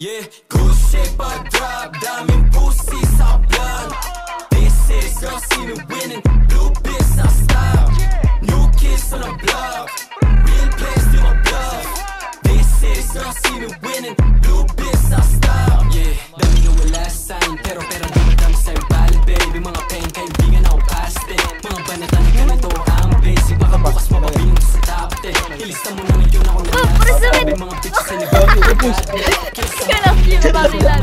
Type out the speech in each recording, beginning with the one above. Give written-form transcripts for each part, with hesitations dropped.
Yeah, good shape I drop, daming pussy sa blunt. This is girl see me winning, blue piss I stop. New kiss on the block, real place to my bluff. This is girl see me winning, blue piss I stop. Yeah, dami na wala sign, pero dumadami sa'yo bali baby. Mga pain kaibigan ako past it. Mga banatan na ganito ang basic. Baka bukas mapabilang sa top 10. Ilista mo na ngayon ako na nasabi. Mga bitches sa libag. Kanang cute ba sila?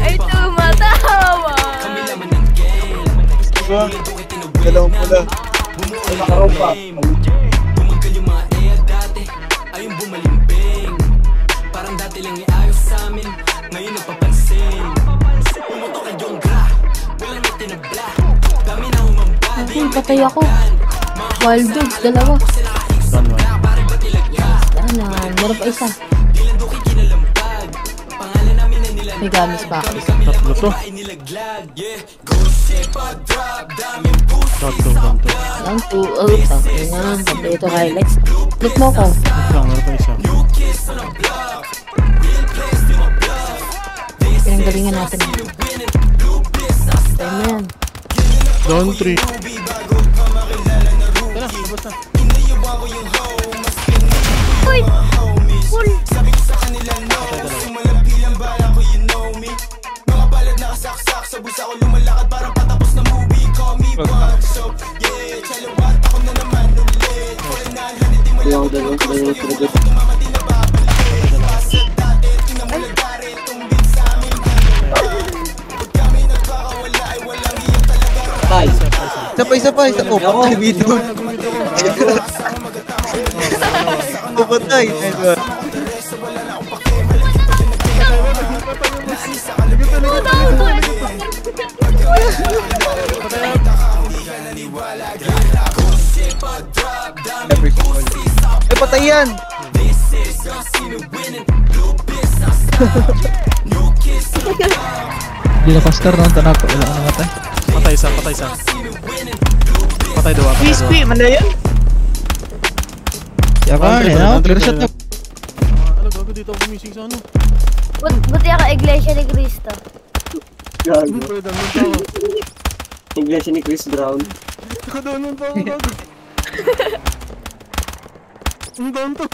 Ay, tumatawa. Kami laman ng game. Dalawang pula. Ay, nakaraw pa. Bumagal yung mga air dati. Ayun bumalimbing. Parang dati lang iayos sa amin. Ngayon nagpapansin. Pumutok ang yung gra. Walang natin na black. Dami na umambali. Patay ako. Wild dogs, dalawa. Meron pa isa. May gamis pa ako. Tatlo to. Lang to. Oh, yan. Kompleto highlights. Click mo ko. Meron pa isa. Pinanggalingan natin. Tayo mo yan. Down 3. Tara, labas na. Uy! Cool! Sabay. Oh, patay video. Oh, patay. Ay, patay yan. Di na caster no, tanak wala ka namatay. Patay isa. Patay dua. Crispy, mana yan? Yaman eh, no? Clear shot na. Ano gago dito ako gumising sa ano? Buti ako Iglesia ni Cristo. Gago. Pwede naman tao. Iglesia ni Chris Brown. Nakadaanan pa ako gago. Ang down to.